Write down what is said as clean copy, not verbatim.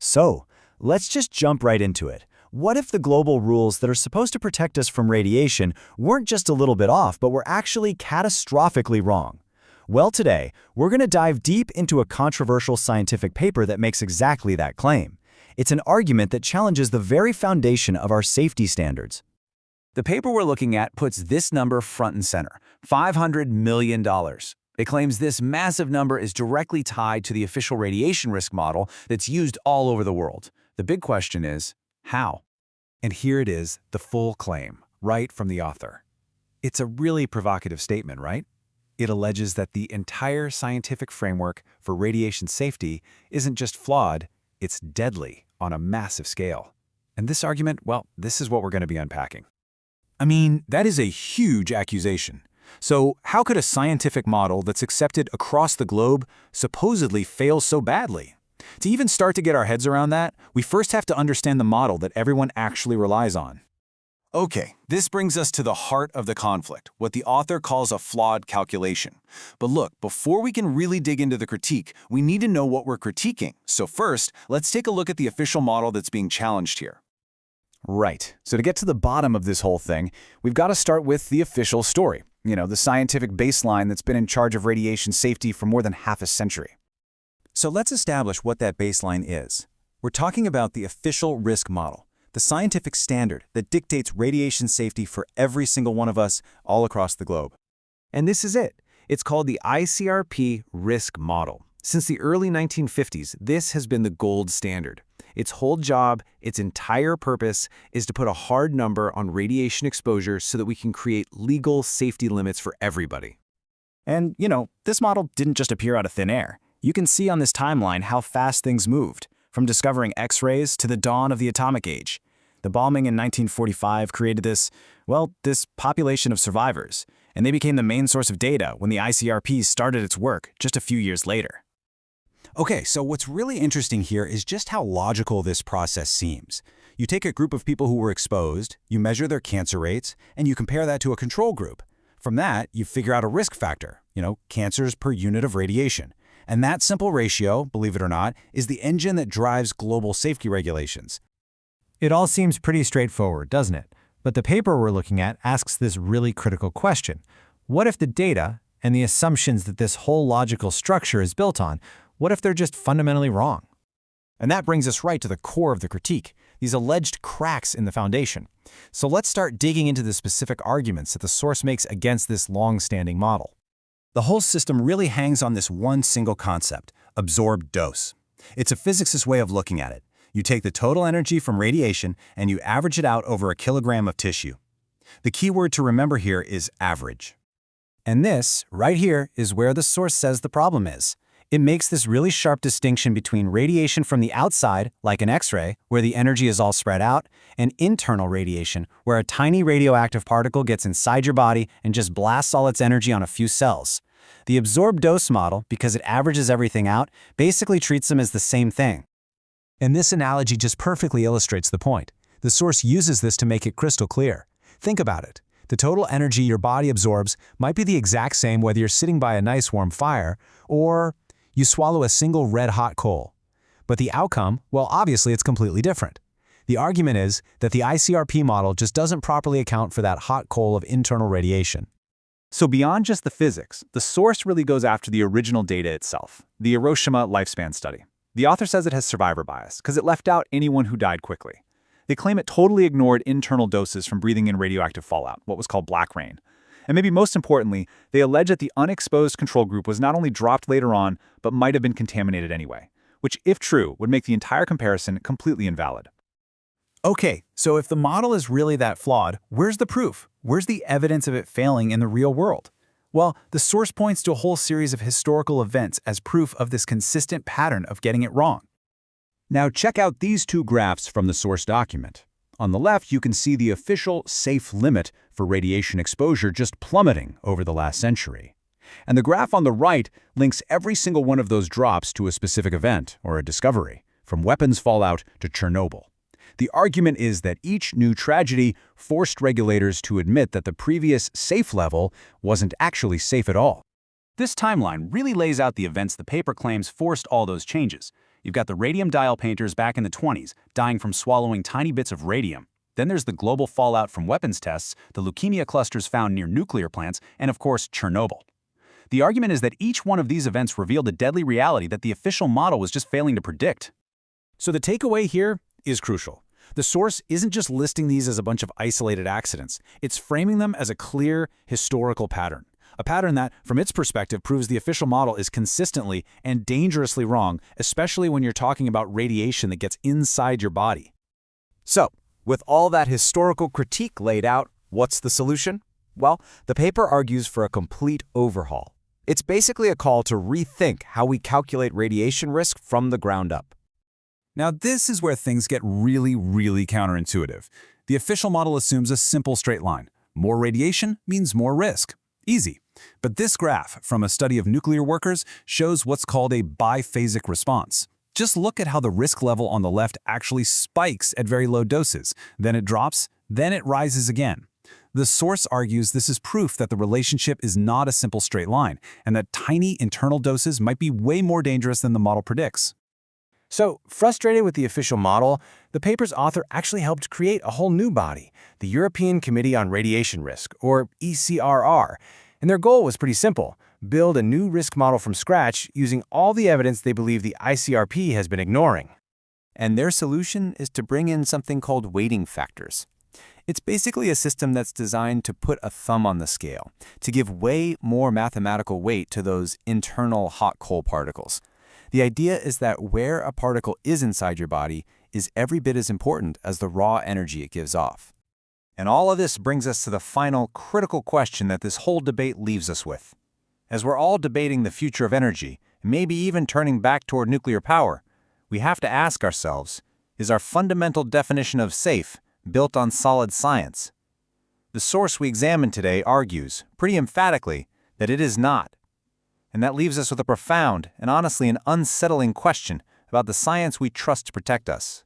So, let's just jump right into it. What if the global rules that are supposed to protect us from radiation weren't just a little bit off, but were actually catastrophically wrong? Well, today, we're going to dive deep into a controversial scientific paper that makes exactly that claim. It's an argument that challenges the very foundation of our safety standards. The paper we're looking at puts this number front and center, $500 million. It claims this massive number is directly tied to the official radiation risk model that's used all over the world. The big question is, how? And here it is, the full claim, right from the author. It's a really provocative statement, right? It alleges that the entire scientific framework for radiation safety isn't just flawed, it's deadly on a massive scale. And this argument, well, this is what we're going to be unpacking. I mean, that is a huge accusation. So how could a scientific model that's accepted across the globe supposedly fail so badly? To even start to get our heads around that, we first have to understand the model that everyone actually relies on. Okay, this brings us to the heart of the conflict, what the author calls a flawed calculation. But look, before we can really dig into the critique, we need to know what we're critiquing. So first, let's take a look at the official model that's being challenged here. Right. So to get to the bottom of this whole thing, we've got to start with the official story. The scientific baseline that's been in charge of radiation safety for more than half a century. So let's establish what that baseline is. We're talking about the official risk model, the scientific standard that dictates radiation safety for every single one of us all across the globe. And this is it. It's called the ICRP risk model. Since the early 1950s, this has been the gold standard. Its whole job, its entire purpose, is to put a hard number on radiation exposure so that we can create legal safety limits for everybody. And, this model didn't just appear out of thin air. You can see on this timeline how fast things moved, from discovering X-rays to the dawn of the atomic age. The bombing in 1945 created this population of survivors, and they became the main source of data when the ICRP started its work just a few years later. Okay, so what's really interesting here is just how logical this process seems. You take a group of people who were exposed, you measure their cancer rates, and you compare that to a control group. From that, you figure out a risk factor, cancers per unit of radiation. And that simple ratio, believe it or not, is the engine that drives global safety regulations. It all seems pretty straightforward, doesn't it? But the paper we're looking at asks this really critical question. What if the data and the assumptions that this whole logical structure is built on, what if they're just fundamentally wrong? And that brings us right to the core of the critique, these alleged cracks in the foundation. So let's start digging into the specific arguments that the source makes against this long-standing model. The whole system really hangs on this one single concept, absorbed dose. It's a physicist's way of looking at it. You take the total energy from radiation and you average it out over a kilogram of tissue. The key word to remember here is average. And this, right here, is where the source says the problem is. It makes this really sharp distinction between radiation from the outside, like an X-ray, where the energy is all spread out, and internal radiation, where a tiny radioactive particle gets inside your body and just blasts all its energy on a few cells. The absorbed dose model, because it averages everything out, basically treats them as the same thing. And this analogy just perfectly illustrates the point. The source uses this to make it crystal clear. Think about it. The total energy your body absorbs might be the exact same whether you're sitting by a nice warm fire or you swallow a single red-hot coal. But the outcome, well, obviously it's completely different. The argument is that the ICRP model just doesn't properly account for that hot coal of internal radiation. So beyond just the physics, the source really goes after the original data itself, the Hiroshima lifespan study. The author says it has survivor bias because it left out anyone who died quickly. They claim it totally ignored internal doses from breathing in radioactive fallout, what was called black rain. And maybe most importantly, they allege that the unexposed control group was not only dropped later on, but might have been contaminated anyway, which, if true, would make the entire comparison completely invalid. Okay, so if the model is really that flawed, where's the proof? Where's the evidence of it failing in the real world? Well, the source points to a whole series of historical events as proof of this consistent pattern of getting it wrong. Now check out these two graphs from the source document. On the left, you can see the official safe limit for radiation exposure just plummeting over the last century. And the graph on the right links every single one of those drops to a specific event or a discovery, from weapons fallout to Chernobyl. The argument is that each new tragedy forced regulators to admit that the previous safe level wasn't actually safe at all. This timeline really lays out the events the paper claims forced all those changes. You've got the radium dial painters back in the 20s, dying from swallowing tiny bits of radium. Then there's the global fallout from weapons tests, the leukemia clusters found near nuclear plants, and of course, Chernobyl. The argument is that each one of these events revealed a deadly reality that the official model was just failing to predict. So the takeaway here is crucial. The source isn't just listing these as a bunch of isolated accidents. It's framing them as a clear historical pattern. A pattern that, from its perspective, proves the official model is consistently and dangerously wrong, especially when you're talking about radiation that gets inside your body. So, with all that historical critique laid out, what's the solution? Well, the paper argues for a complete overhaul. It's basically a call to rethink how we calculate radiation risk from the ground up. Now, this is where things get really counterintuitive. The official model assumes a simple straight line. More radiation means more risk. Easy. But this graph from a study of nuclear workers shows what's called a biphasic response. Just look at how the risk level on the left actually spikes at very low doses. Then it drops, then it rises again. The source argues this is proof that the relationship is not a simple straight line, and that tiny internal doses might be way more dangerous than the model predicts. So, frustrated with the official model, the paper's author actually helped create a whole new body, the European Committee on Radiation Risk, or ECRR. And their goal was pretty simple: build a new risk model from scratch using all the evidence they believe the ICRP has been ignoring. And their solution is to bring in something called weighting factors. It's basically a system that's designed to put a thumb on the scale, to give way more mathematical weight to those internal hot coal particles. The idea is that where a particle is inside your body is every bit as important as the raw energy it gives off. And all of this brings us to the final critical question that this whole debate leaves us with. As we're all debating the future of energy, and maybe even turning back toward nuclear power, we have to ask ourselves, is our fundamental definition of safe built on solid science? The source we examined today argues, pretty emphatically, that it is not. And that leaves us with a profound and honestly an unsettling question about the science we trust to protect us.